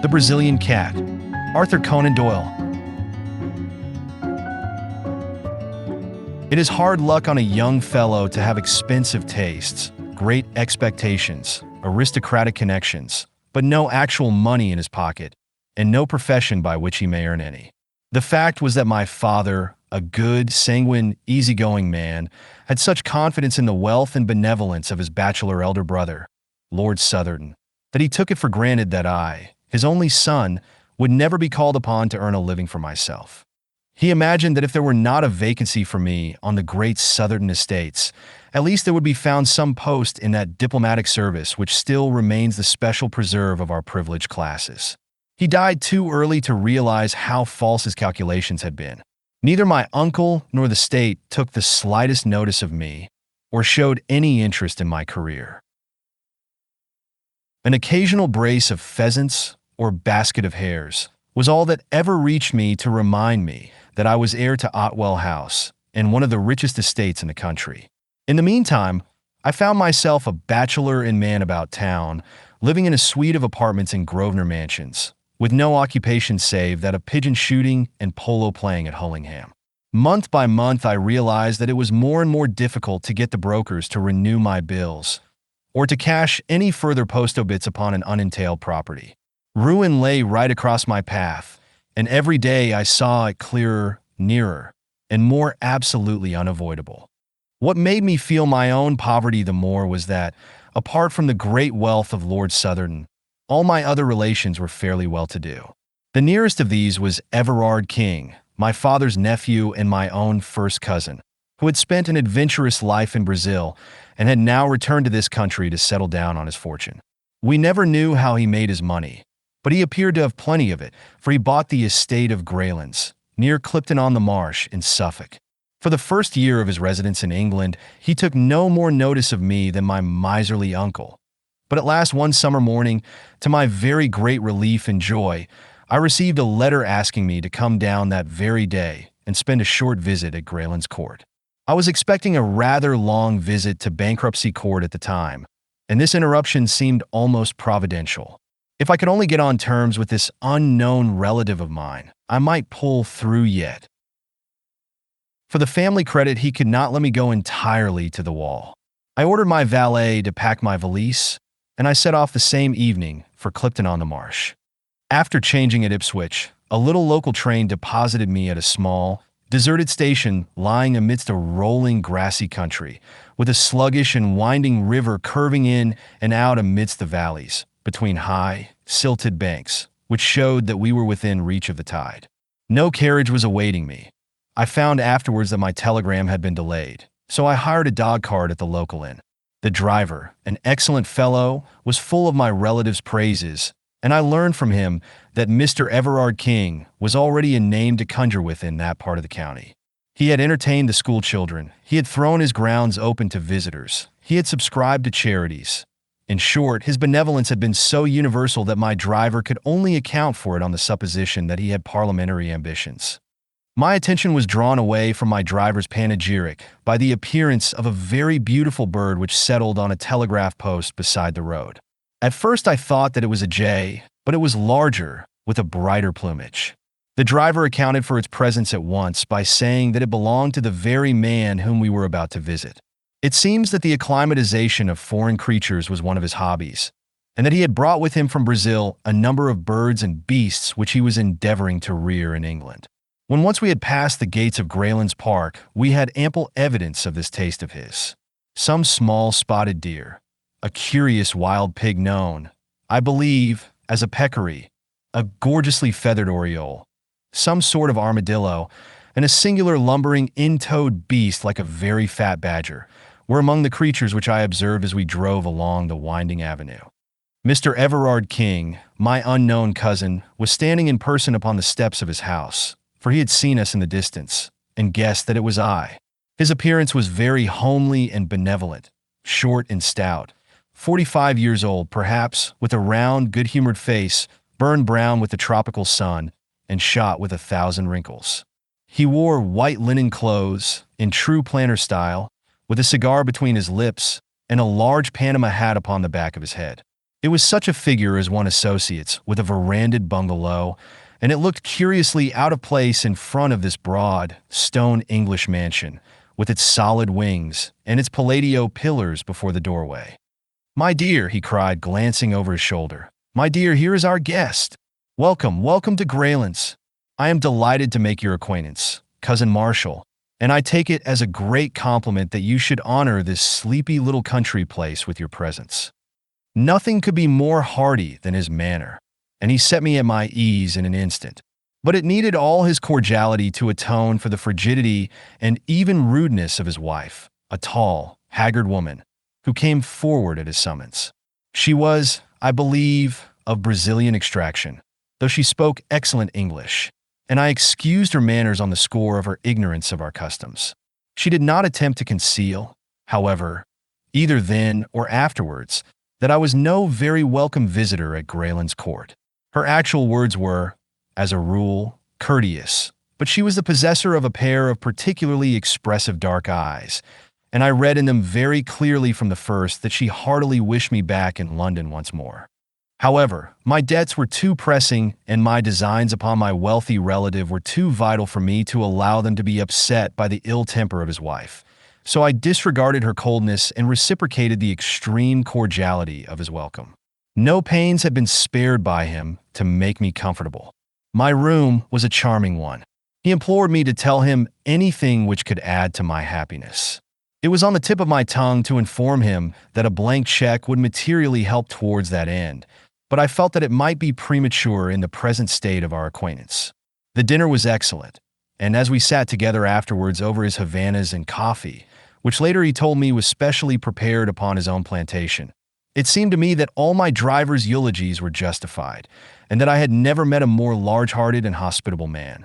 The Brazilian Cat, Arthur Conan Doyle. It is hard luck on a young fellow to have expensive tastes, great expectations, aristocratic connections, but no actual money in his pocket, and no profession by which he may earn any. The fact was that my father, a good, sanguine, easygoing man, had such confidence in the wealth and benevolence of his bachelor elder brother, Lord Southerton, that he took it for granted that I, his only son, would never be called upon to earn a living for myself. He imagined that if there were not a vacancy for me on the great Southerton estates, at least there would be found some post in that diplomatic service which still remains the special preserve of our privileged classes. He died too early to realize how false his calculations had been. Neither my uncle nor the state took the slightest notice of me or showed any interest in my career. An occasional brace of pheasants or basket of hares was all that ever reached me to remind me that I was heir to Otwell House and one of the richest estates in the country. In the meantime, I found myself a bachelor and man about town, living in a suite of apartments in Grosvenor Mansions, with no occupation save that of pigeon shooting and polo playing at Hullingham. Month by month, I realized that it was more and more difficult to get the brokers to renew my bills, or to cash any further post obits upon an unentailed property. Ruin lay right across my path, and every day I saw it clearer, nearer, and more absolutely unavoidable. What made me feel my own poverty the more was that, apart from the great wealth of Lord Southerton, all my other relations were fairly well-to-do. The nearest of these was Everard King, my father's nephew and my own first cousin, who had spent an adventurous life in Brazil and had now returned to this country to settle down on his fortune. We never knew how he made his money, but he appeared to have plenty of it, for he bought the estate of Greylands, near Clipton-on-the-Marsh in Suffolk. For the first year of his residence in England, he took no more notice of me than my miserly uncle. But at last one summer morning, to my very great relief and joy, I received a letter asking me to come down that very day and spend a short visit at Greylands Court. I was expecting a rather long visit to Bankruptcy Court at the time, and this interruption seemed almost providential. If I could only get on terms with this unknown relative of mine, I might pull through yet. For the family credit, he could not let me go entirely to the wall. I ordered my valet to pack my valise, and I set off the same evening for Clipton-on-the-Marsh. After changing at Ipswich, a little local train deposited me at a small, deserted station lying amidst a rolling grassy country, with a sluggish and winding river curving in and out amidst the valleys, between high, silted banks, which showed that we were within reach of the tide. No carriage was awaiting me. I found afterwards that my telegram had been delayed, so I hired a dog cart at the local inn. The driver, an excellent fellow, was full of my relative's praises, and I learned from him that Mr. Everard King was already a name to conjure with in that part of the county. He had entertained the school children, he had thrown his grounds open to visitors, he had subscribed to charities. In short, his benevolence had been so universal that my driver could only account for it on the supposition that he had parliamentary ambitions. My attention was drawn away from my driver's panegyric by the appearance of a very beautiful bird which settled on a telegraph post beside the road. At first I thought that it was a jay, but it was larger, with a brighter plumage. The driver accounted for its presence at once by saying that it belonged to the very man whom we were about to visit. It seems that the acclimatization of foreign creatures was one of his hobbies, and that he had brought with him from Brazil a number of birds and beasts which he was endeavoring to rear in England. When once we had passed the gates of Greylands Park, we had ample evidence of this taste of his. Some small spotted deer, a curious wild pig known, I believe, as a peccary, a gorgeously feathered oriole, some sort of armadillo, and a singular lumbering in-toed beast like a very fat badger, were among the creatures which I observed as we drove along the winding avenue. Mr. Everard King, my unknown cousin, was standing in person upon the steps of his house, for he had seen us in the distance, and guessed that it was I. His appearance was very homely and benevolent, short and stout, 45 years old perhaps, with a round, good-humored face, burned brown with the tropical sun, and shot with 1,000 wrinkles. He wore white linen clothes, in true planter style, with a cigar between his lips, and a large Panama hat upon the back of his head. It was such a figure as one associate's, with a verandaed bungalow, and it looked curiously out of place in front of this broad, stone English mansion, with its solid wings and its Palladio pillars before the doorway. "My dear," he cried, glancing over his shoulder. "My dear, here is our guest. Welcome, welcome to Greylands. I am delighted to make your acquaintance, Cousin Marshall, and I take it as a great compliment that you should honor this sleepy little country place with your presence." Nothing could be more hearty than his manner, and he set me at my ease in an instant. But it needed all his cordiality to atone for the frigidity and even rudeness of his wife, a tall, haggard woman, who came forward at his summons. She was, I believe, of Brazilian extraction, though she spoke excellent English, and I excused her manners on the score of her ignorance of our customs. She did not attempt to conceal, however, either then or afterwards, that I was no very welcome visitor at Greylands Court. Her actual words were, as a rule, courteous, but she was the possessor of a pair of particularly expressive dark eyes, and I read in them very clearly from the first that she heartily wished me back in London once more. However, my debts were too pressing and my designs upon my wealthy relative were too vital for me to allow them to be upset by the ill temper of his wife. So I disregarded her coldness and reciprocated the extreme cordiality of his welcome. No pains had been spared by him to make me comfortable. My room was a charming one. He implored me to tell him anything which could add to my happiness. It was on the tip of my tongue to inform him that a blank check would materially help towards that end, but I felt that it might be premature in the present state of our acquaintance. The dinner was excellent, and as we sat together afterwards over his Havanas and coffee, which later he told me was specially prepared upon his own plantation, it seemed to me that all my driver's eulogies were justified, and that I had never met a more large-hearted and hospitable man.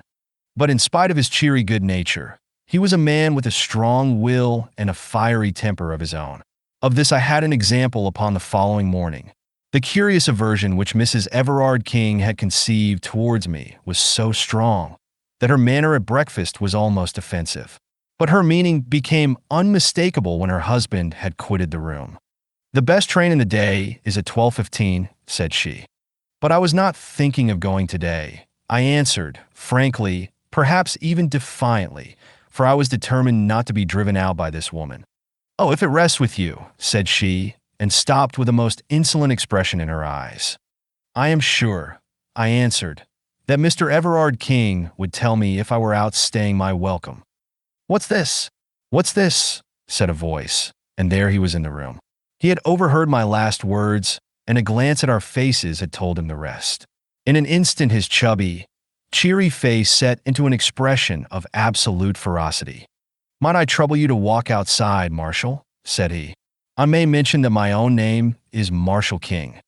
But in spite of his cheery good nature, he was a man with a strong will and a fiery temper of his own. Of this I had an example upon the following morning. The curious aversion which Mrs. Everard King had conceived towards me was so strong that her manner at breakfast was almost offensive. But her meaning became unmistakable when her husband had quitted the room. "The best train in the day is at 12:15, said she. "But I was not thinking of going today," I answered, frankly, perhaps even defiantly, for I was determined not to be driven out by this woman. "Oh, if it rests with you," said she, and stopped with a most insolent expression in her eyes. "I am sure," I answered, "that Mr. Everard King would tell me if I were out staying my welcome." "What's this? What's this?" said a voice, and there he was in the room. He had overheard my last words, and a glance at our faces had told him the rest. In an instant his chubby, cheery face set into an expression of absolute ferocity. "Might I trouble you to walk outside, Marshall?" said he. "I may mention that my own name is Marshall King."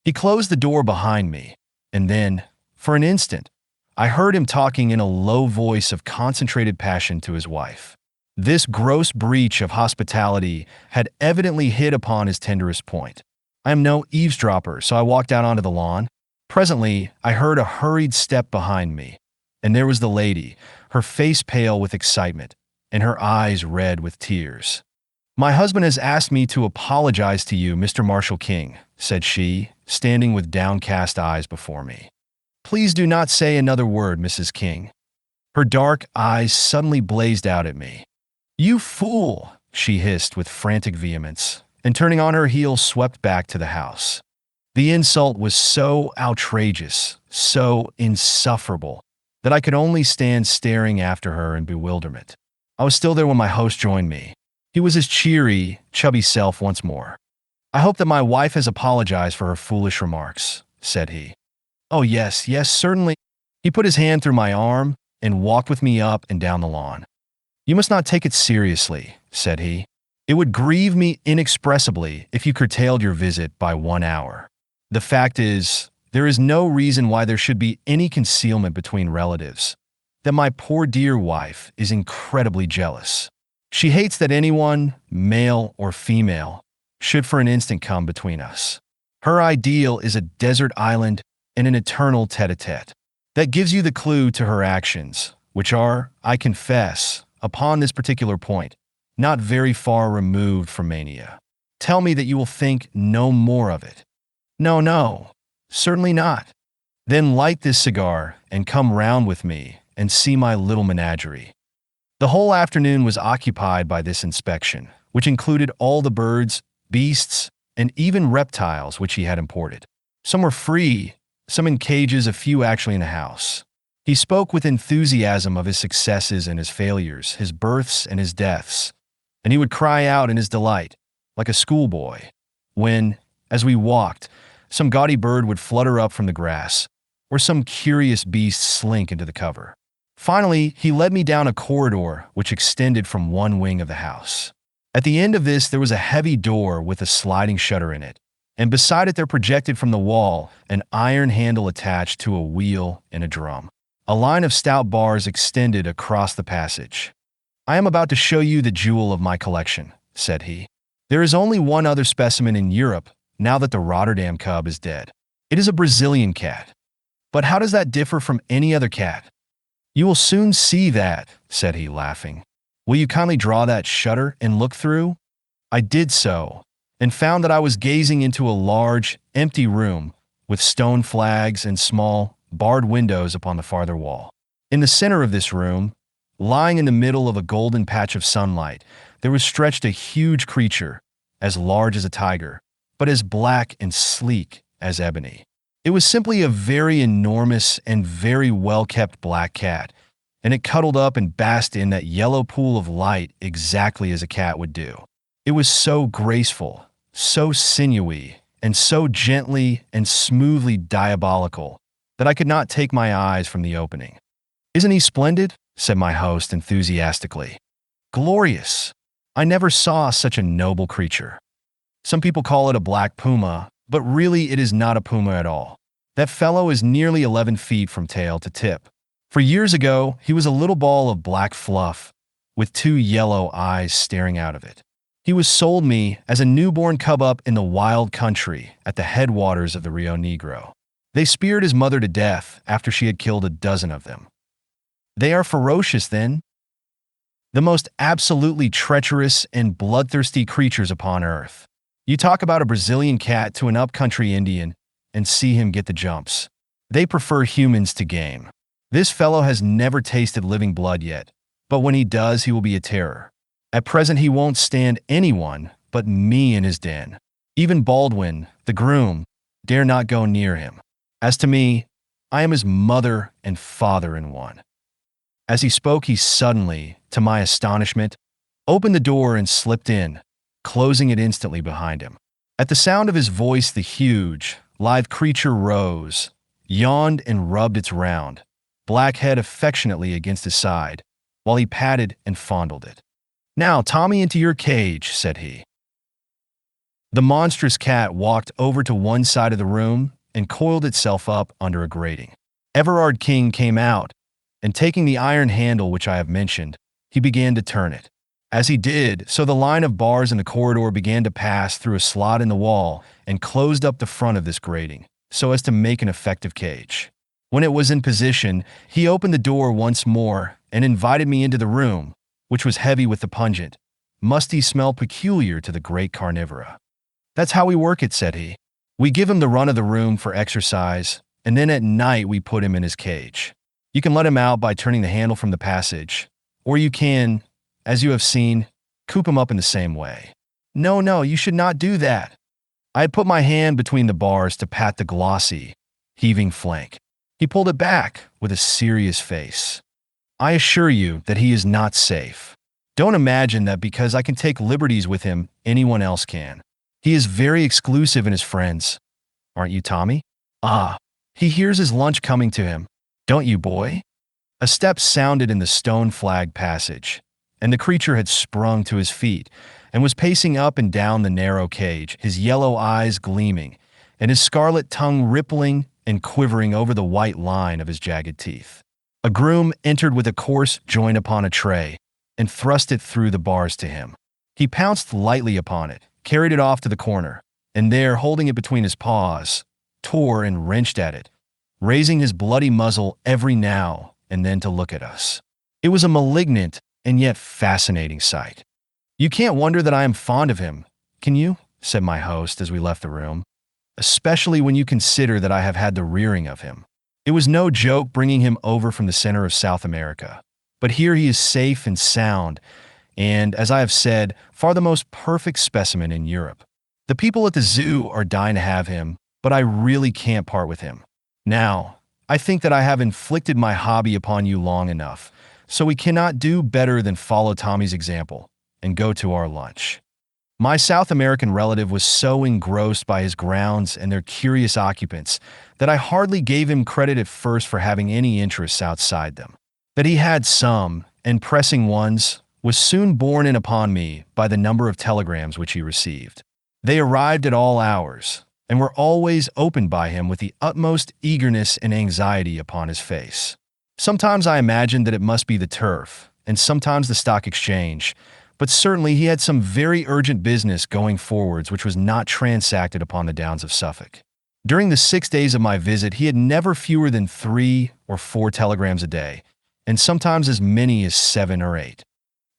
He closed the door behind me, and then, for an instant, I heard him talking in a low voice of concentrated passion to his wife. This gross breach of hospitality had evidently hit upon his tenderest point. I am no eavesdropper, so I walked out onto the lawn. Presently, I heard a hurried step behind me, and there was the lady, her face pale with excitement, and her eyes red with tears. "My husband has asked me to apologize to you, Mr. Marshall King," said she, standing with downcast eyes before me. "Please do not say another word, Mrs. King." Her dark eyes suddenly blazed out at me. "You fool!" she hissed with frantic vehemence, and turning on her heel swept back to the house. The insult was so outrageous, so insufferable, that I could only stand staring after her in bewilderment. I was still there when my host joined me. He was his cheery, chubby self once more. "I hope that my wife has apologized for her foolish remarks," said he. "Oh, yes, yes, certainly." He put his hand through my arm and walked with me up and down the lawn. "You must not take it seriously," said he. "It would grieve me inexpressibly if you curtailed your visit by 1 hour. The fact is, there is no reason why there should be any concealment between relatives. That my poor dear wife is incredibly jealous. She hates that anyone, male or female, should for an instant come between us. Her ideal is a desert island and an eternal tete-a-tete. That gives you the clue to her actions, which are, I confess, upon this particular point, not very far removed from mania. Tell me that you will think no more of it." No, no, certainly not. Then light this cigar and come round with me and see my little menagerie. The whole afternoon was occupied by this inspection, which included all the birds, beasts, and even reptiles which he had imported. Some were free, some in cages, a few actually in the house. He spoke with enthusiasm of his successes and his failures, his births and his deaths, and he would cry out in his delight, like a schoolboy, when, as we walked, some gaudy bird would flutter up from the grass, or some curious beast slink into the cover. Finally, he led me down a corridor which extended from one wing of the house. At the end of this there was a heavy door with a sliding shutter in it, and beside it there projected from the wall an iron handle attached to a wheel and a drum. A line of stout bars extended across the passage. "I am about to show you the jewel of my collection," said he. "There is only one other specimen in Europe now that the Rotterdam cub is dead. It is a Brazilian cat. But how does that differ from any other cat?" "You will soon see that," said he, laughing. "Will you kindly draw that shutter and look through?" I did so, and found that I was gazing into a large, empty room with stone flags and small, barred windows upon the farther wall. In the center of this room, lying in the middle of a golden patch of sunlight, there was stretched a huge creature, as large as a tiger, but as black and sleek as ebony. It was simply a very enormous and very well-kept black cat, and it cuddled up and basked in that yellow pool of light exactly as a cat would do. It was so graceful, so sinewy, and so gently and smoothly diabolical that I could not take my eyes from the opening. "Isn't he splendid?" said my host enthusiastically. "Glorious! I never saw such a noble creature. Some people call it a black puma, but really it is not a puma at all. That fellow is nearly 11 feet from tail to tip. For years ago, he was a little ball of black fluff, with 2 yellow eyes staring out of it. He was sold me as a newborn cub up in the wild country at the headwaters of the Rio Negro. They speared his mother to death after she had killed a dozen of them. They are ferocious, then? The most absolutely treacherous and bloodthirsty creatures upon earth. You talk about a Brazilian cat to an up-country Indian, and see him get the jumps. They prefer humans to game. This fellow has never tasted living blood yet, but when he does, he will be a terror. At present, he won't stand anyone but me in his den. Even Baldwin, the groom, dare not go near him. As to me, I am his mother and father in one." As he spoke, he suddenly, to my astonishment, opened the door and slipped in, closing it instantly behind him. At the sound of his voice, the huge, lithe creature rose, yawned and rubbed its round, black head affectionately against his side, while he patted and fondled it. "Now, Tommy, into your cage," said he. The monstrous cat walked over to one side of the room and coiled itself up under a grating. Everard King came out, and taking the iron handle which I have mentioned, he began to turn it. As he did so, the line of bars in the corridor began to pass through a slot in the wall and closed up the front of this grating, so as to make an effective cage. When it was in position, he opened the door once more and invited me into the room, which was heavy with the pungent, musty smell peculiar to the great carnivora. "That's how we work it," said he. "We give him the run of the room for exercise, and then at night we put him in his cage. You can let him out by turning the handle from the passage, or you can, as you have seen, coop him up in the same way." "No, no, you should not do that." I had put my hand between the bars to pat the glossy, heaving flank. He pulled it back with a serious face. "I assure you that he is not safe. Don't imagine that because I can take liberties with him, anyone else can. He is very exclusive in his friends. Aren't you, Tommy? Ah, he hears his lunch coming to him. Don't you, boy?" A step sounded in the stone-flagged passage, and the creature had sprung to his feet and was pacing up and down the narrow cage, his yellow eyes gleaming, and his scarlet tongue rippling and quivering over the white line of his jagged teeth. A groom entered with a coarse joint upon a tray and thrust it through the bars to him. He pounced lightly upon it, carried it off to the corner, and there, holding it between his paws, tore and wrenched at it, raising his bloody muzzle every now and then to look at us. It was a malignant and yet fascinating sight. "You can't wonder that I am fond of him, can you?" said my host as we left the room. especially when you consider that I have had the rearing of him. It was no joke bringing him over from the center of South America. But here he is safe and sound, and, as I have said, far the most perfect specimen in Europe. The people at the zoo are dying to have him, but I really can't part with him. Now, I think that I have inflicted my hobby upon you long enough, so we cannot do better than follow Tommy's example and go to our lunch. My South American relative was so engrossed by his grounds and their curious occupants that I hardly gave him credit at first for having any interests outside them. That he had some, and pressing ones, was soon borne in upon me by the number of telegrams which he received. They arrived at all hours, and were always opened by him with the utmost eagerness and anxiety upon his face. Sometimes I imagined that it must be the turf, and sometimes the stock exchange, but certainly he had some very urgent business going forwards which was not transacted upon the downs of Suffolk. During the 6 days of my visit he had never fewer than 3 or 4 telegrams a day, and sometimes as many as 7 or 8.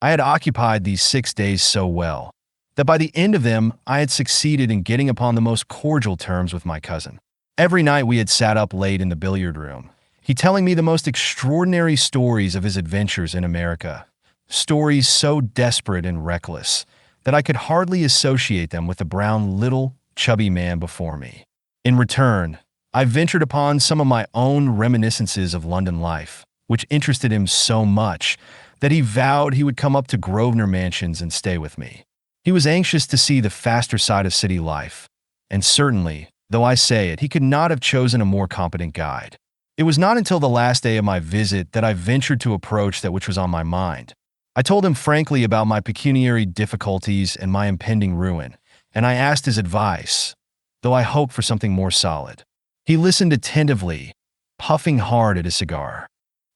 I had occupied these 6 days so well that by the end of them I had succeeded in getting upon the most cordial terms with my cousin. Every night we had sat up late in the billiard room, he telling me the most extraordinary stories of his adventures in America, stories so desperate and reckless that I could hardly associate them with the brown little chubby man before me. In return, I ventured upon some of my own reminiscences of London life, which interested him so much that he vowed he would come up to Grosvenor Mansions and stay with me. He was anxious to see the faster side of city life, and certainly, though I say it, he could not have chosen a more competent guide. It was not until the last day of my visit that I ventured to approach that which was on my mind. I told him frankly about my pecuniary difficulties and my impending ruin, and I asked his advice, though I hoped for something more solid. He listened attentively, puffing hard at his cigar.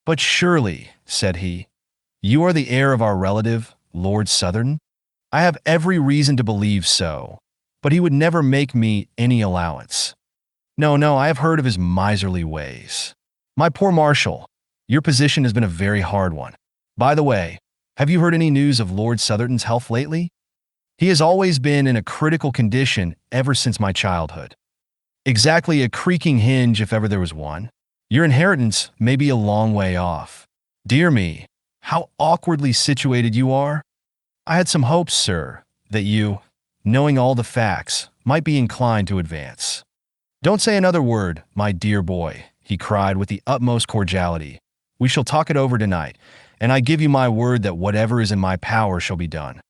"But surely," said he, "you are the heir of our relative, Lord Southern?" "I have every reason to believe so, but he would never make me any allowance. No, I have heard of his miserly ways. My poor Marshal, your position has been a very hard one. By the way, have you heard any news of Lord Southerton's health lately? He has always been in a critical condition ever since my childhood. Exactly a creaking hinge if ever there was one. Your inheritance may be a long way off. Dear me, how awkwardly situated you are. I had some hopes, sir, that you, knowing all the facts, might be inclined to advance. Don't say another word, my dear boy," he cried with the utmost cordiality. "We shall talk it over tonight, and I give you my word that whatever is in my power shall be done."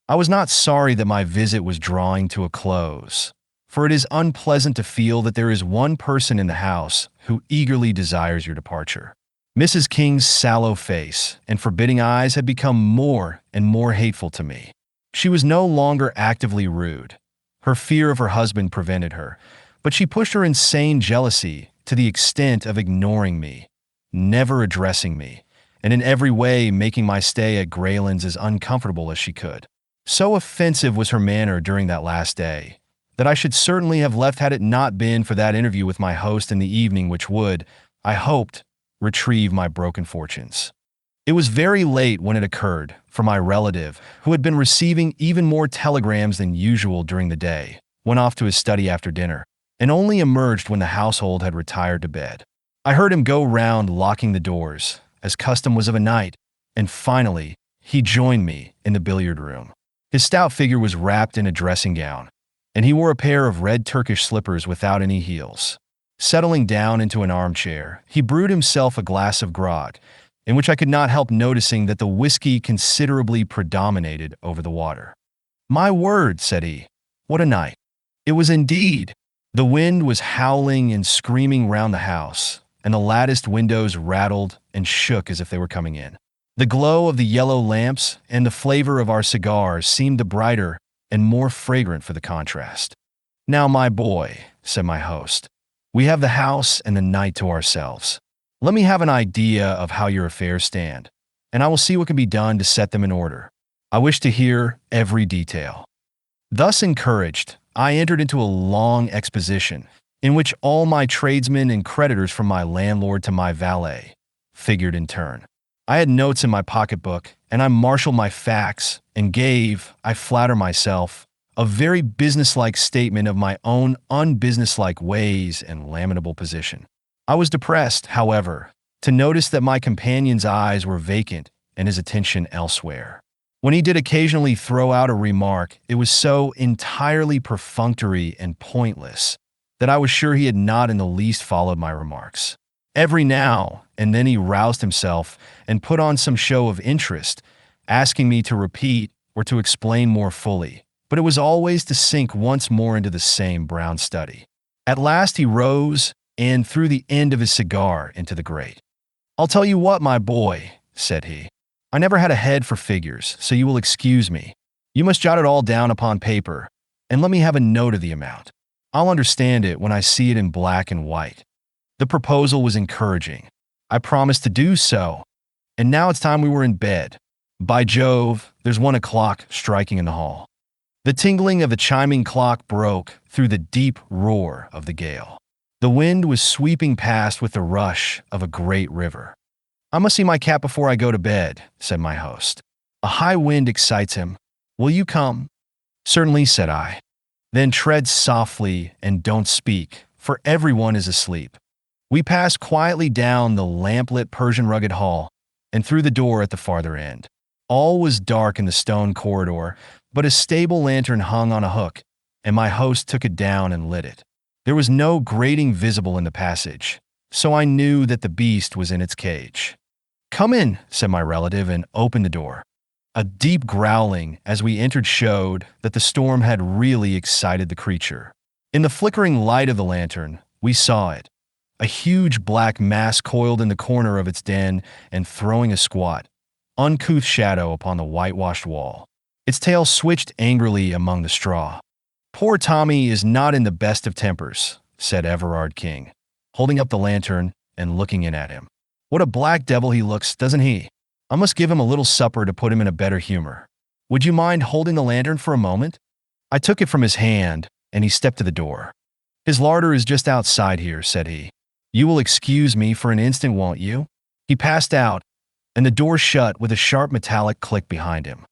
I was not sorry that my visit was drawing to a close, for it is unpleasant to feel that there is one person in the house who eagerly desires your departure. Mrs. King's sallow face and forbidding eyes had become more and more hateful to me. She was no longer actively rude. Her fear of her husband prevented her, but she pushed her insane jealousy to the extent of ignoring me, never addressing me, and in every way making my stay at Greylands as uncomfortable as she could. So offensive was her manner during that last day, that I should certainly have left had it not been for that interview with my host in the evening which would, I hoped, retrieve my broken fortunes. It was very late when it occurred, for my relative, who had been receiving even more telegrams than usual during the day, went off to his study after dinner, and only emerged when the household had retired to bed. I heard him go round locking the doors, as custom was of a night, and finally, he joined me in the billiard room. His stout figure was wrapped in a dressing gown, and he wore a pair of red Turkish slippers without any heels. Settling down into an armchair, he brewed himself a glass of grog, in which I could not help noticing that the whiskey considerably predominated over the water. "My word," said he, "what a night." It was indeed. The wind was howling and screaming round the house, and the latticed windows rattled and shook as if they were coming in. The glow of the yellow lamps and the flavor of our cigars seemed the brighter and more fragrant for the contrast. "Now, my boy," said my host, "we have the house and the night to ourselves. Let me have an idea of how your affairs stand, and I will see what can be done to set them in order. I wish to hear every detail." Thus encouraged, I entered into a long exposition, in which all my tradesmen and creditors from my landlord to my valet figured in turn. I had notes in my pocketbook, and I marshaled my facts and gave, I flatter myself, a very businesslike statement of my own unbusinesslike ways and lamentable position. I was depressed, however, to notice that my companion's eyes were vacant and his attention elsewhere. When he did occasionally throw out a remark, it was so entirely perfunctory and pointless that I was sure he had not in the least followed my remarks. Every now and then he roused himself and put on some show of interest, asking me to repeat or to explain more fully, but it was always to sink once more into the same brown study. At last he rose and threw the end of his cigar into the grate. "I'll tell you what, my boy," said he. "I never had a head for figures, so you will excuse me. You must jot it all down upon paper, and let me have a note of the amount. I'll understand it when I see it in black and white." The proposal was encouraging. I promised to do so, and now it's time we were in bed. By Jove, there's 1 o'clock striking in the hall. The tingling of the chiming clock broke through the deep roar of the gale. The wind was sweeping past with the rush of a great river. "I must see my cat before I go to bed," said my host. "A high wind excites him. Will you come?" "Certainly," said I. "Then tread softly and don't speak, for everyone is asleep." We passed quietly down the lamplit Persian rugged hall and through the door at the farther end. All was dark in the stone corridor, but a stable lantern hung on a hook, and my host took it down and lit it. There was no grating visible in the passage, so I knew that the beast was in its cage. "Come in," said my relative, and opened the door. A deep growling as we entered showed that the storm had really excited the creature. In the flickering light of the lantern, we saw it, a huge black mass coiled in the corner of its den and throwing a squat, uncouth shadow upon the whitewashed wall. Its tail switched angrily among the straw. "Poor Tommy is not in the best of tempers," said Everard King, holding up the lantern and looking in at him. "What a black devil he looks, doesn't he? I must give him a little supper to put him in a better humor. Would you mind holding the lantern for a moment?" I took it from his hand, and he stepped to the door. "His larder is just outside here," said he. "You will excuse me for an instant, won't you?" He passed out, and the door shut with a sharp metallic click behind him.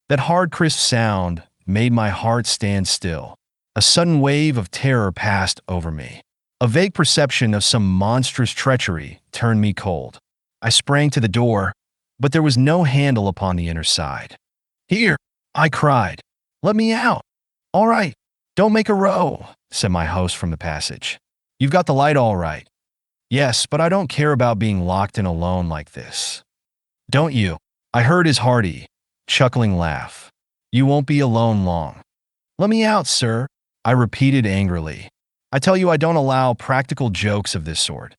That hard, crisp sound made my heart stand still. A sudden wave of terror passed over me. A vague perception of some monstrous treachery turned me cold. I sprang to the door, but there was no handle upon the inner side. "Here!" I cried. "Let me out!" "All right, don't make a row," said my host from the passage. "You've got the light all right." "Yes, but I don't care about being locked in alone like this." "Don't you?" I heard his hearty, chuckling laugh. "You won't be alone long." "Let me out, sir," I repeated angrily. "I tell you I don't allow practical jokes of this sort."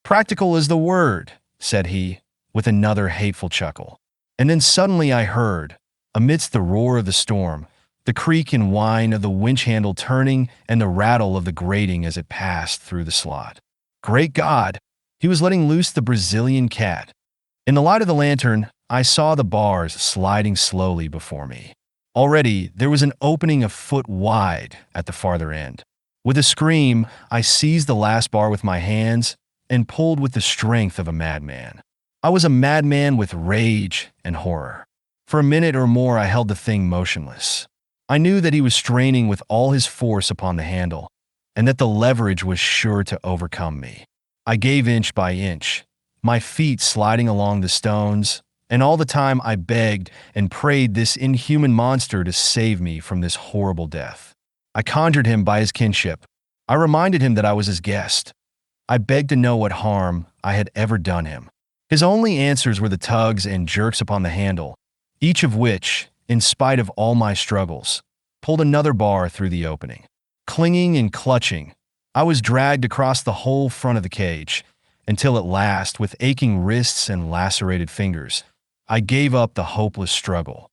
"Practical is the word," said he, with another hateful chuckle. And then suddenly I heard, amidst the roar of the storm, the creak and whine of the winch handle turning and the rattle of the grating as it passed through the slot. Great God! He was letting loose the Brazilian cat. In the light of the lantern, I saw the bars sliding slowly before me. Already, there was an opening a foot wide at the farther end. With a scream, I seized the last bar with my hands and pulled with the strength of a madman. I was a madman with rage and horror. For a minute or more, I held the thing motionless. I knew that he was straining with all his force upon the handle, and that the leverage was sure to overcome me. I gave inch by inch, my feet sliding along the stones, and all the time I begged and prayed this inhuman monster to save me from this horrible death. I conjured him by his kinship. I reminded him that I was his guest. I begged to know what harm I had ever done him. His only answers were the tugs and jerks upon the handle, each of which, in spite of all my struggles, pulled another bar through the opening. Clinging and clutching, I was dragged across the whole front of the cage, until at last, with aching wrists and lacerated fingers, I gave up the hopeless struggle.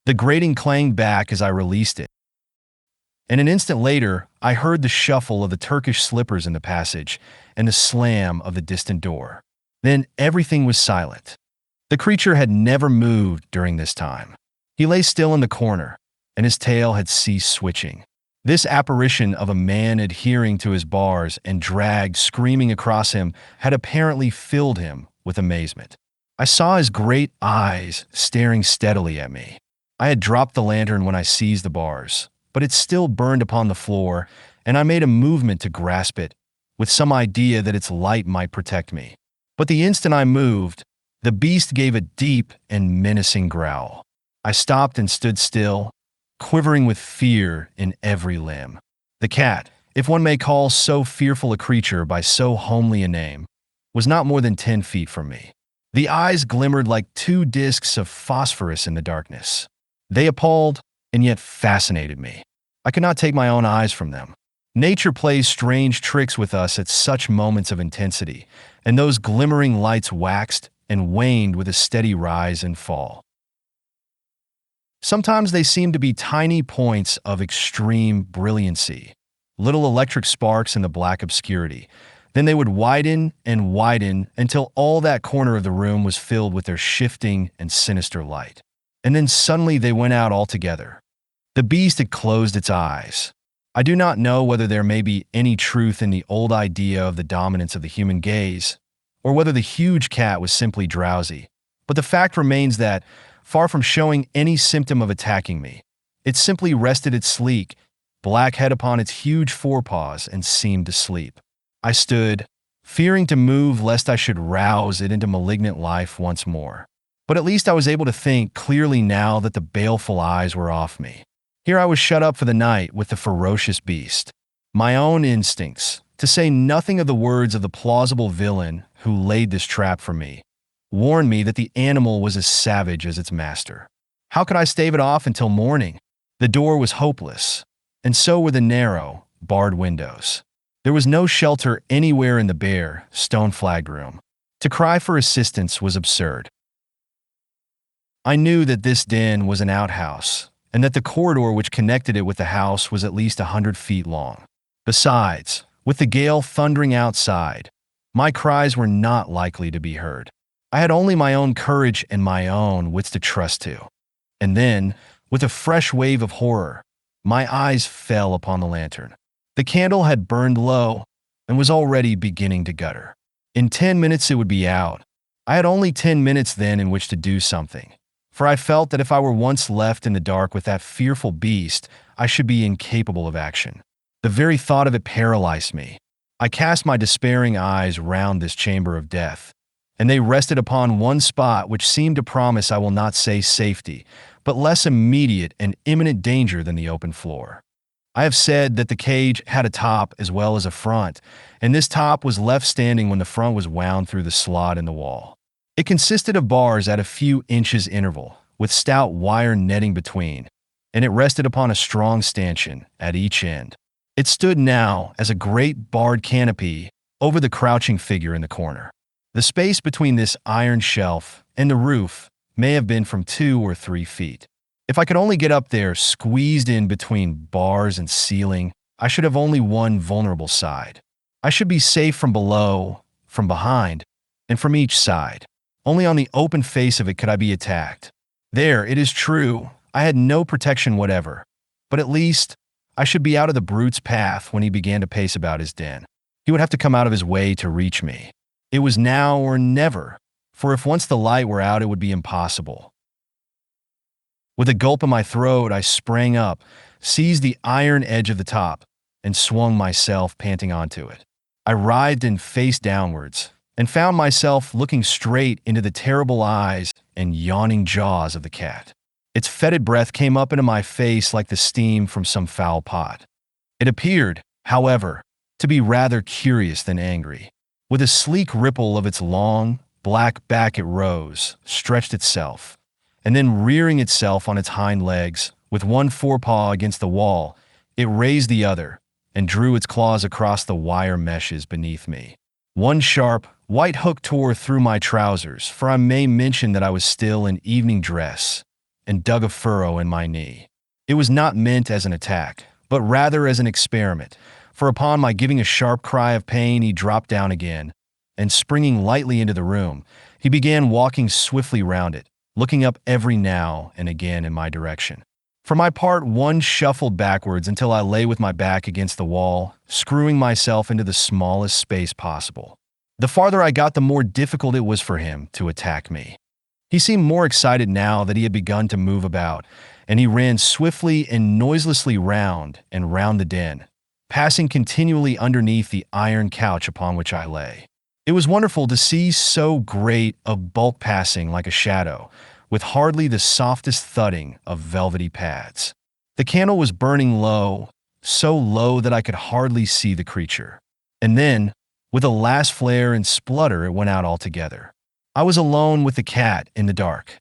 The grating clanged back as I released it, and an instant later, I heard the shuffle of the Turkish slippers in the passage and the slam of the distant door. Then everything was silent. The creature had never moved during this time. He lay still in the corner, and his tail had ceased switching. This apparition of a man adhering to his bars and dragged screaming across him had apparently filled him with amazement. I saw his great eyes staring steadily at me. I had dropped the lantern when I seized the bars, but it still burned upon the floor, and I made a movement to grasp it, with some idea that its light might protect me. But the instant I moved, the beast gave a deep and menacing growl. I stopped and stood still, quivering with fear in every limb. The cat, if one may call so fearful a creature by so homely a name, was not more than 10 feet from me. The eyes glimmered like two discs of phosphorus in the darkness. They appalled and yet fascinated me. I could not take my own eyes from them. Nature plays strange tricks with us at such moments of intensity, and those glimmering lights waxed and waned with a steady rise and fall. Sometimes they seemed to be tiny points of extreme brilliancy, little electric sparks in the black obscurity. Then they would widen and widen until all that corner of the room was filled with their shifting and sinister light. And then suddenly they went out altogether. The beast had closed its eyes. I do not know whether there may be any truth in the old idea of the dominance of the human gaze, or whether the huge cat was simply drowsy, but the fact remains that, far from showing any symptom of attacking me, it simply rested its sleek, black head upon its huge forepaws and seemed to sleep. I stood, fearing to move lest I should rouse it into malignant life once more. But at least I was able to think clearly now that the baleful eyes were off me. Here I was shut up for the night with the ferocious beast. My own instincts, to say nothing of the words of the plausible villain who laid this trap for me, warned me that the animal was as savage as its master. How could I stave it off until morning? The door was hopeless, and so were the narrow, barred windows. There was no shelter anywhere in the bare, stone-flagged room. To cry for assistance was absurd. I knew that this den was an outhouse, and that the corridor which connected it with the house was at least 100 feet long. Besides, with the gale thundering outside, my cries were not likely to be heard. I had only my own courage and my own wits to trust to. And then, with a fresh wave of horror, my eyes fell upon the lantern. The candle had burned low and was already beginning to gutter. In 10 minutes it would be out. I had only 10 minutes then in which to do something, for I felt that if I were once left in the dark with that fearful beast, I should be incapable of action. The very thought of it paralyzed me. I cast my despairing eyes round this chamber of death, and they rested upon one spot which seemed to promise, I will not say safety, but less immediate and imminent danger than the open floor. I have said that the cage had a top as well as a front, and this top was left standing when the front was wound through the slot in the wall. It consisted of bars at a few inches interval, with stout wire netting between, and it rested upon a strong stanchion at each end. It stood now as a great barred canopy over the crouching figure in the corner. The space between this iron shelf and the roof may have been from 2 or 3 feet. If I could only get up there, squeezed in between bars and ceiling, I should have only one vulnerable side. I should be safe from below, from behind, and from each side. Only on the open face of it could I be attacked. There, it is true, I had no protection whatever, but at least I should be out of the brute's path when he began to pace about his den. He would have to come out of his way to reach me. It was now or never, for if once the light were out, it would be impossible. With a gulp in my throat, I sprang up, seized the iron edge of the top, and swung myself panting onto it. I writhed and face downwards, and found myself looking straight into the terrible eyes and yawning jaws of the cat. Its fetid breath came up into my face like the steam from some foul pot. It appeared, however, to be rather curious than angry. With a sleek ripple of its long, black back it rose, stretched itself, and then rearing itself on its hind legs, with one forepaw against the wall, it raised the other and drew its claws across the wire meshes beneath me. One sharp, white hook tore through my trousers, for I may mention that I was still in evening dress, and dug a furrow in my knee. It was not meant as an attack, but rather as an experiment, for upon my giving a sharp cry of pain, he dropped down again, and springing lightly into the room, he began walking swiftly round it, looking up every now and again in my direction. For my part, one shuffled backwards until I lay with my back against the wall, screwing myself into the smallest space possible. The farther I got, the more difficult it was for him to attack me. He seemed more excited now that he had begun to move about, and he ran swiftly and noiselessly round and round the den, passing continually underneath the iron couch upon which I lay. It was wonderful to see so great a bulk passing like a shadow, with hardly the softest thudding of velvety pads. The candle was burning low, so low that I could hardly see the creature. And then, with a last flare and splutter, it went out altogether. I was alone with the cat in the dark.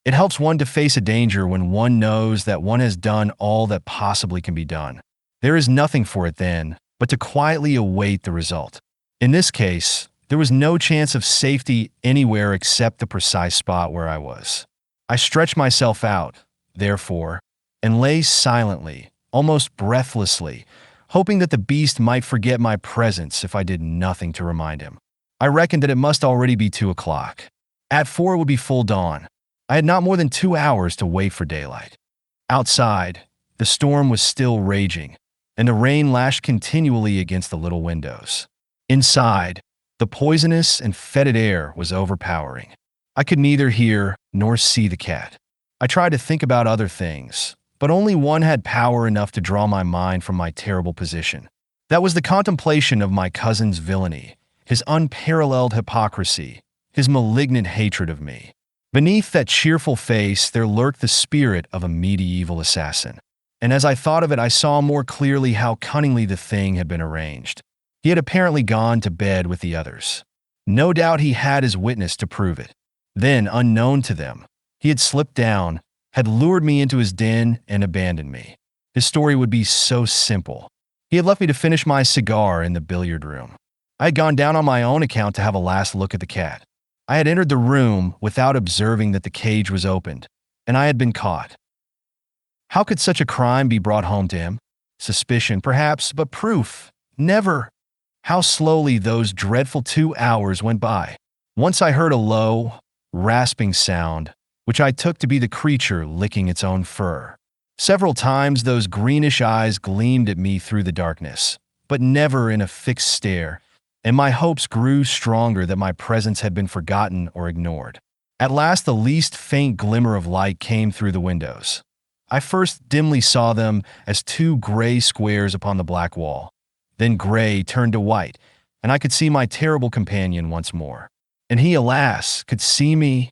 It helps one to face a danger when one knows that one has done all that possibly can be done. There is nothing for it then but to quietly await the result. In this case, there was no chance of safety anywhere except the precise spot where I was. I stretched myself out, therefore, and lay silently, almost breathlessly, hoping that the beast might forget my presence if I did nothing to remind him. I reckoned that it must already be 2 o'clock. At 4 it would be full dawn. I had not more than 2 hours to wait for daylight. Outside, the storm was still raging, and the rain lashed continually against the little windows. Inside, the poisonous and fetid air was overpowering. I could neither hear nor see the cat. I tried to think about other things, but only one had power enough to draw my mind from my terrible position. That was the contemplation of my cousin's villainy, his unparalleled hypocrisy, his malignant hatred of me. Beneath that cheerful face there lurked the spirit of a medieval assassin, and as I thought of it I saw more clearly how cunningly the thing had been arranged. He had apparently gone to bed with the others. No doubt he had his witness to prove it. Then, unknown to them, he had slipped down, had lured me into his den, and abandoned me. His story would be so simple. He had left me to finish my cigar in the billiard room. I had gone down on my own account to have a last look at the cat. I had entered the room without observing that the cage was opened, and I had been caught. How could such a crime be brought home to him? Suspicion, perhaps, but proof, never. How slowly those dreadful 2 hours went by. Once I heard a low, rasping sound, which I took to be the creature licking its own fur. Several times those greenish eyes gleamed at me through the darkness, but never in a fixed stare, and my hopes grew stronger that my presence had been forgotten or ignored. At last the least faint glimmer of light came through the windows. I first dimly saw them as 2 gray squares upon the black wall. Then gray turned to white, and I could see my terrible companion once more. And he, alas, could see me.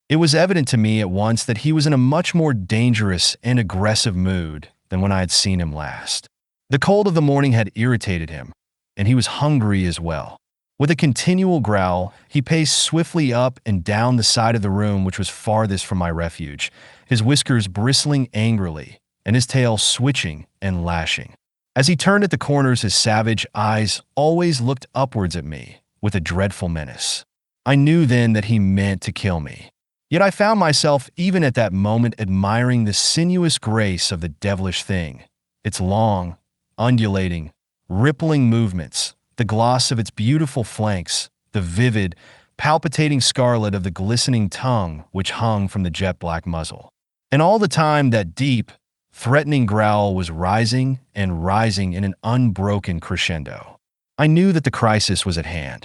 It was evident to me at once that he was in a much more dangerous and aggressive mood than when I had seen him last. The cold of the morning had irritated him, and he was hungry as well. With a continual growl, he paced swiftly up and down the side of the room which was farthest from my refuge, his whiskers bristling angrily, and his tail switching and lashing. As he turned at the corners, his savage eyes always looked upwards at me with a dreadful menace. I knew then that he meant to kill me. Yet I found myself even at that moment admiring the sinuous grace of the devilish thing, its long, undulating, rippling movements, the gloss of its beautiful flanks, the vivid, palpitating scarlet of the glistening tongue which hung from the jet-black muzzle. And all the time that deep, threatening growl was rising and rising in an unbroken crescendo. I knew that the crisis was at hand.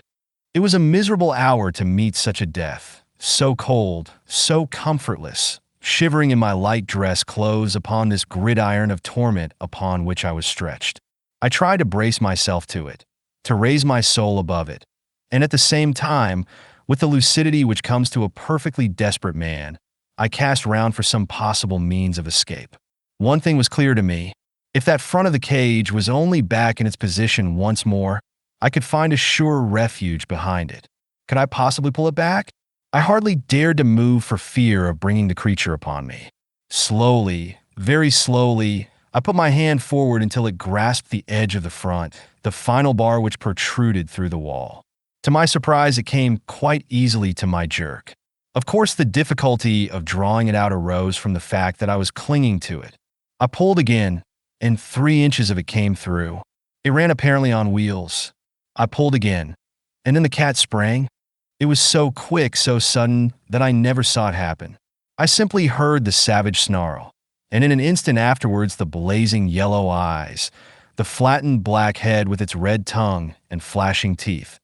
It was a miserable hour to meet such a death, so cold, so comfortless, shivering in my light dress clothes upon this gridiron of torment upon which I was stretched. I tried to brace myself to it, to raise my soul above it, and at the same time, with the lucidity which comes to a perfectly desperate man, I cast round for some possible means of escape. One thing was clear to me. If that front of the cage was only back in its position once more, I could find a sure refuge behind it. Could I possibly pull it back? I hardly dared to move for fear of bringing the creature upon me. Slowly, very slowly, I put my hand forward until it grasped the edge of the front, the final bar which protruded through the wall. To my surprise, it came quite easily to my jerk. Of course, the difficulty of drawing it out arose from the fact that I was clinging to it. I pulled again, and 3 inches of it came through. It ran apparently on wheels. I pulled again, and then the cat sprang. It was so quick, so sudden, that I never saw it happen. I simply heard the savage snarl, and in an instant afterwards the blazing yellow eyes, the flattened black head with its red tongue and flashing teeth,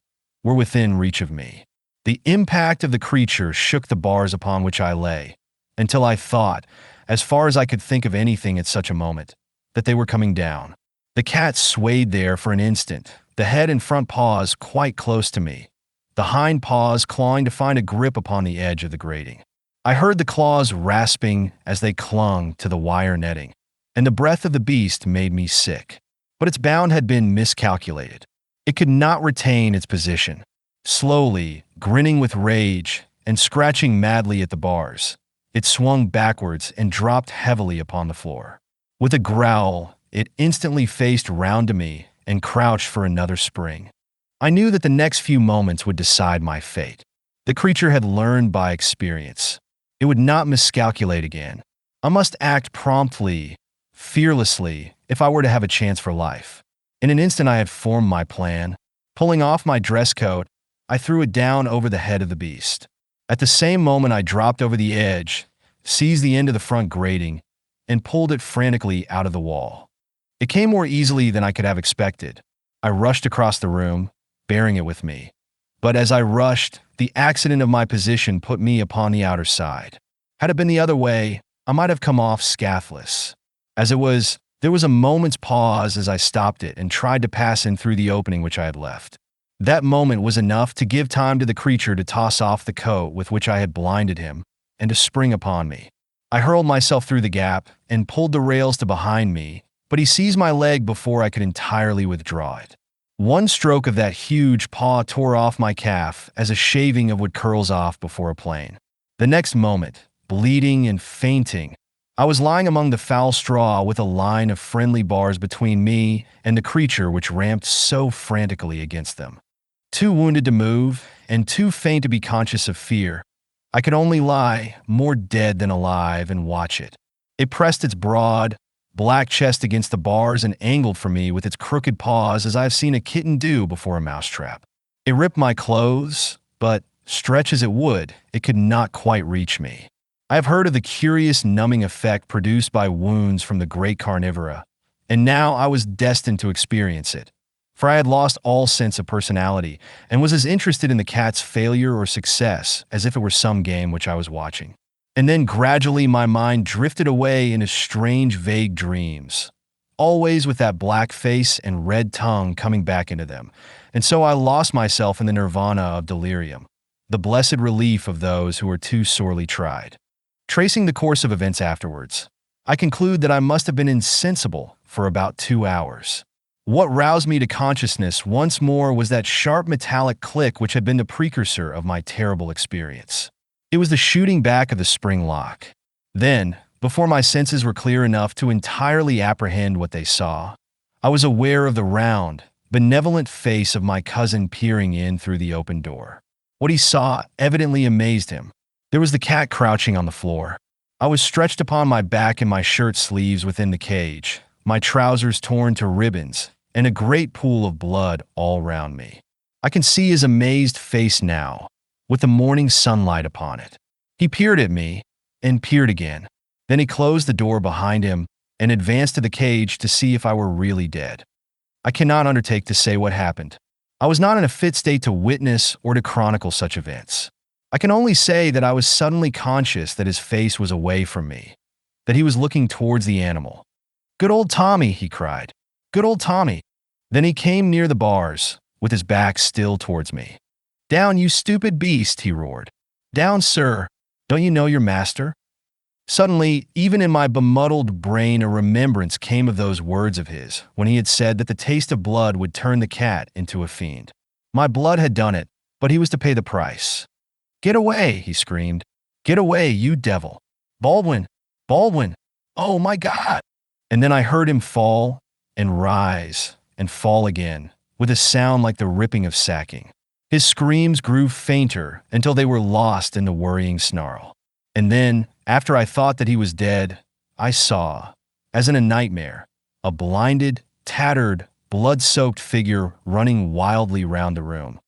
were within reach of me. The impact of the creature shook the bars upon which I lay, until I thought, as far as I could think of anything at such a moment, that they were coming down. The cat swayed there for an instant, the head and front paws quite close to me, the hind paws clawing to find a grip upon the edge of the grating. I heard the claws rasping as they clung to the wire netting, and the breath of the beast made me sick. But its bound had been miscalculated. It could not retain its position. Slowly, grinning with rage and scratching madly at the bars, it swung backwards and dropped heavily upon the floor. With a growl, it instantly faced round to me and crouched for another spring. I knew that the next few moments would decide my fate. The creature had learned by experience. It would not miscalculate again. I must act promptly, fearlessly, if I were to have a chance for life. In an instant I had formed my plan. Pulling off my dress coat, I threw it down over the head of the beast. At the same moment I dropped over the edge, seized the end of the front grating, and pulled it frantically out of the wall. It came more easily than I could have expected. I rushed across the room, bearing it with me. But as I rushed, the accident of my position put me upon the outer side. Had it been the other way, I might have come off scathless. As it was, there was a moment's pause as I stopped it and tried to pass in through the opening which I had left. That moment was enough to give time to the creature to toss off the coat with which I had blinded him and to spring upon me. I hurled myself through the gap and pulled the rails to behind me, but he seized my leg before I could entirely withdraw it. One stroke of that huge paw tore off my calf as a shaving of wood curls off before a plane. The next moment, bleeding and fainting, I was lying among the foul straw with a line of friendly bars between me and the creature which ramped so frantically against them. Too wounded to move, and too faint to be conscious of fear, I could only lie, more dead than alive, and watch it. It pressed its broad, black chest against the bars and angled for me with its crooked paws as I have seen a kitten do before a mousetrap. It ripped my clothes, but, stretch as it would, it could not quite reach me. I have heard of the curious numbing effect produced by wounds from the great carnivora, and now I was destined to experience it. For I had lost all sense of personality and was as interested in the cat's failure or success as if it were some game which I was watching. And then gradually my mind drifted away into strange, vague dreams, always with that black face and red tongue coming back into them, and so I lost myself in the nirvana of delirium, the blessed relief of those who are too sorely tried. Tracing the course of events afterwards, I conclude that I must have been insensible for about 2 hours. What roused me to consciousness once more was that sharp metallic click which had been the precursor of my terrible experience. It was the shooting back of the spring lock. Then, before my senses were clear enough to entirely apprehend what they saw, I was aware of the round, benevolent face of my cousin peering in through the open door. What he saw evidently amazed him. There was the cat crouching on the floor. I was stretched upon my back in my shirt sleeves within the cage, my trousers torn to ribbons, and a great pool of blood all round me. I can see his amazed face now, with the morning sunlight upon it. He peered at me, and peered again. Then he closed the door behind him and advanced to the cage to see if I were really dead. I cannot undertake to say what happened. I was not in a fit state to witness or to chronicle such events. I can only say that I was suddenly conscious that his face was away from me, that he was looking towards the animal. "Good old Tommy," he cried. "Good old Tommy." Then he came near the bars, with his back still towards me. "Down, you stupid beast," he roared. "Down, sir. Don't you know your master?" Suddenly, even in my bemuddled brain, a remembrance came of those words of his, when he had said that the taste of blood would turn the cat into a fiend. My blood had done it, but he was to pay the price. "Get away," he screamed. "Get away, you devil. Baldwin! Baldwin! Oh, my God!" And then I heard him fall and rise and fall again, with a sound like the ripping of sacking. His screams grew fainter until they were lost in the worrying snarl. And then, after I thought that he was dead, I saw, as in a nightmare, a blinded, tattered, blood-soaked figure running wildly round the room.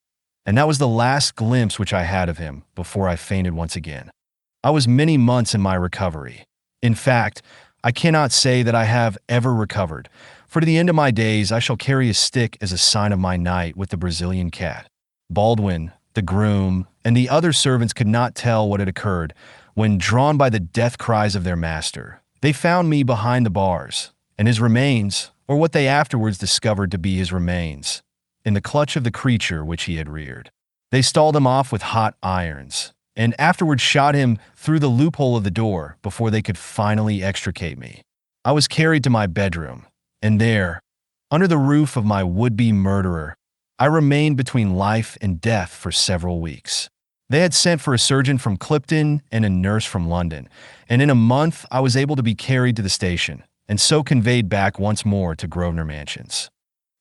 And that was the last glimpse which I had of him before I fainted once again. I was many months in my recovery. In fact, I cannot say that I have ever recovered, for to the end of my days I shall carry a stick as a sign of my night with the Brazilian cat. Baldwin, the groom, and the other servants could not tell what had occurred when, drawn by the death cries of their master, they found me behind the bars, and his remains, or what they afterwards discovered to be his remains, in the clutch of the creature which he had reared. They stalled him off with hot irons, and afterwards shot him through the loophole of the door before they could finally extricate me. I was carried to my bedroom, and there, under the roof of my would-be murderer, I remained between life and death for several weeks. They had sent for a surgeon from Clipton and a nurse from London, and in a month I was able to be carried to the station, and so conveyed back once more to Grosvenor Mansions.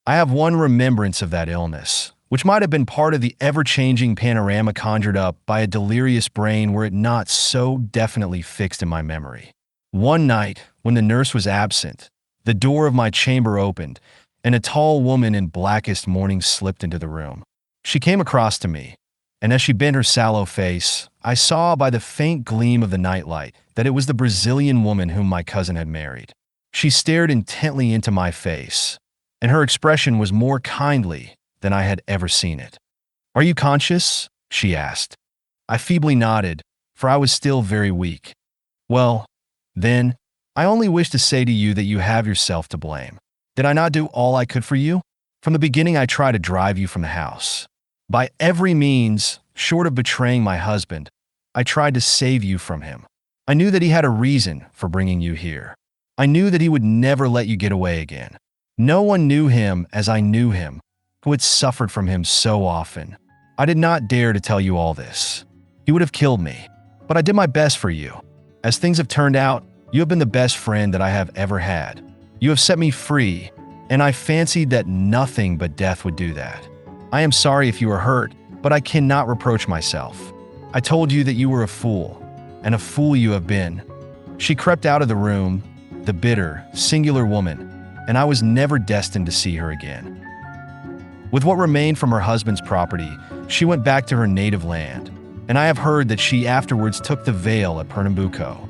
I have one remembrance of that illness, which might have been part of the ever-changing panorama conjured up by a delirious brain were it not so definitely fixed in my memory. One night, when the nurse was absent, the door of my chamber opened, and a tall woman in blackest mourning slipped into the room. She came across to me, and as she bent her sallow face, I saw by the faint gleam of the nightlight that it was the Brazilian woman whom my cousin had married. She stared intently into my face, and her expression was more kindly than I had ever seen it. "Are you conscious?" she asked. I feebly nodded, for I was still very weak. "Well, then, I only wish to say to you that you have yourself to blame. Did I not do all I could for you? From the beginning I tried to drive you from the house. By every means, short of betraying my husband, I tried to save you from him. I knew that he had a reason for bringing you here. I knew that he would never let you get away again. No one knew him as I knew him, who had suffered from him so often. I did not dare to tell you all this. He would have killed me, but I did my best for you. As things have turned out, you have been the best friend that I have ever had. You have set me free, and I fancied that nothing but death would do that. I am sorry if you were hurt, but I cannot reproach myself. I told you that you were a fool, and a fool you have been." She crept out of the room, the bitter, singular woman, and I was never destined to see her again. With what remained from her husband's property, she went back to her native land, and I have heard that she afterwards took the veil at Pernambuco.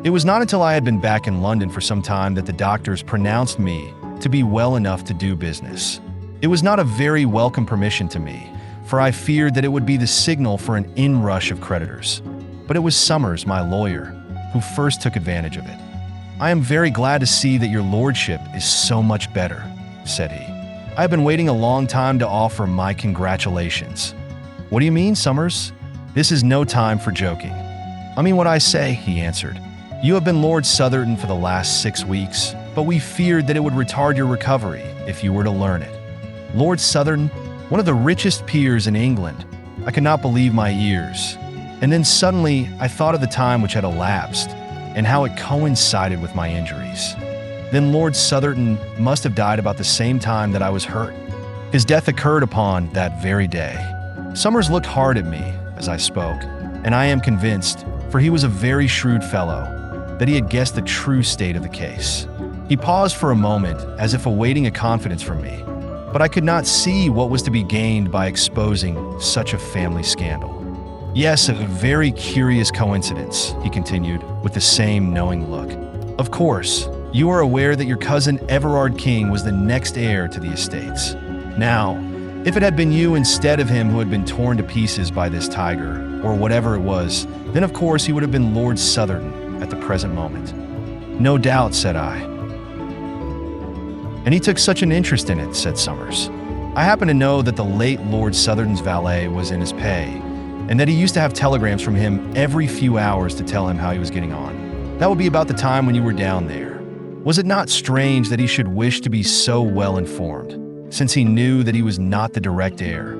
It was not until I had been back in London for some time that the doctors pronounced me to be well enough to do business. It was not a very welcome permission to me, for I feared that it would be the signal for an inrush of creditors. But it was Summers, my lawyer, who first took advantage of it. "I am very glad to see that your lordship is so much better," said he. "I have been waiting a long time to offer my congratulations." "What do you mean, Summers? This is no time for joking." "I mean what I say," he answered. "You have been Lord Southerton for the last 6 weeks, but we feared that it would retard your recovery if you were to learn it. Lord Southerton, one of the richest peers in England. I could not believe my ears. And then suddenly I thought of the time which had elapsed, and how it coincided with my injuries. Then Lord Southerton must have died about the same time that I was hurt. His death occurred upon that very day." Summers looked hard at me as I spoke, and I am convinced, for he was a very shrewd fellow, that he had guessed the true state of the case. He paused for a moment as if awaiting a confidence from me, but I could not see what was to be gained by exposing such a family scandal. "Yes, a very curious coincidence," he continued, with the same knowing look. "Of course, you are aware that your cousin Everard King was the next heir to the estates. Now, if it had been you instead of him who had been torn to pieces by this tiger, or whatever it was, then of course he would have been Lord Southerton at the present moment." "No doubt," said I. "And he took such an interest in it," said Summers. "I happen to know that the late Lord Southerton's valet was in his pay, and that he used to have telegrams from him every few hours to tell him how he was getting on. That would be about the time when you were down there. Was it not strange that he should wish to be so well informed, since he knew that he was not the direct heir?"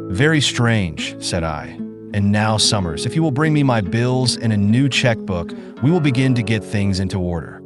"Very strange," said I. "And now, Summers, if you will bring me my bills and a new checkbook, we will begin to get things into order."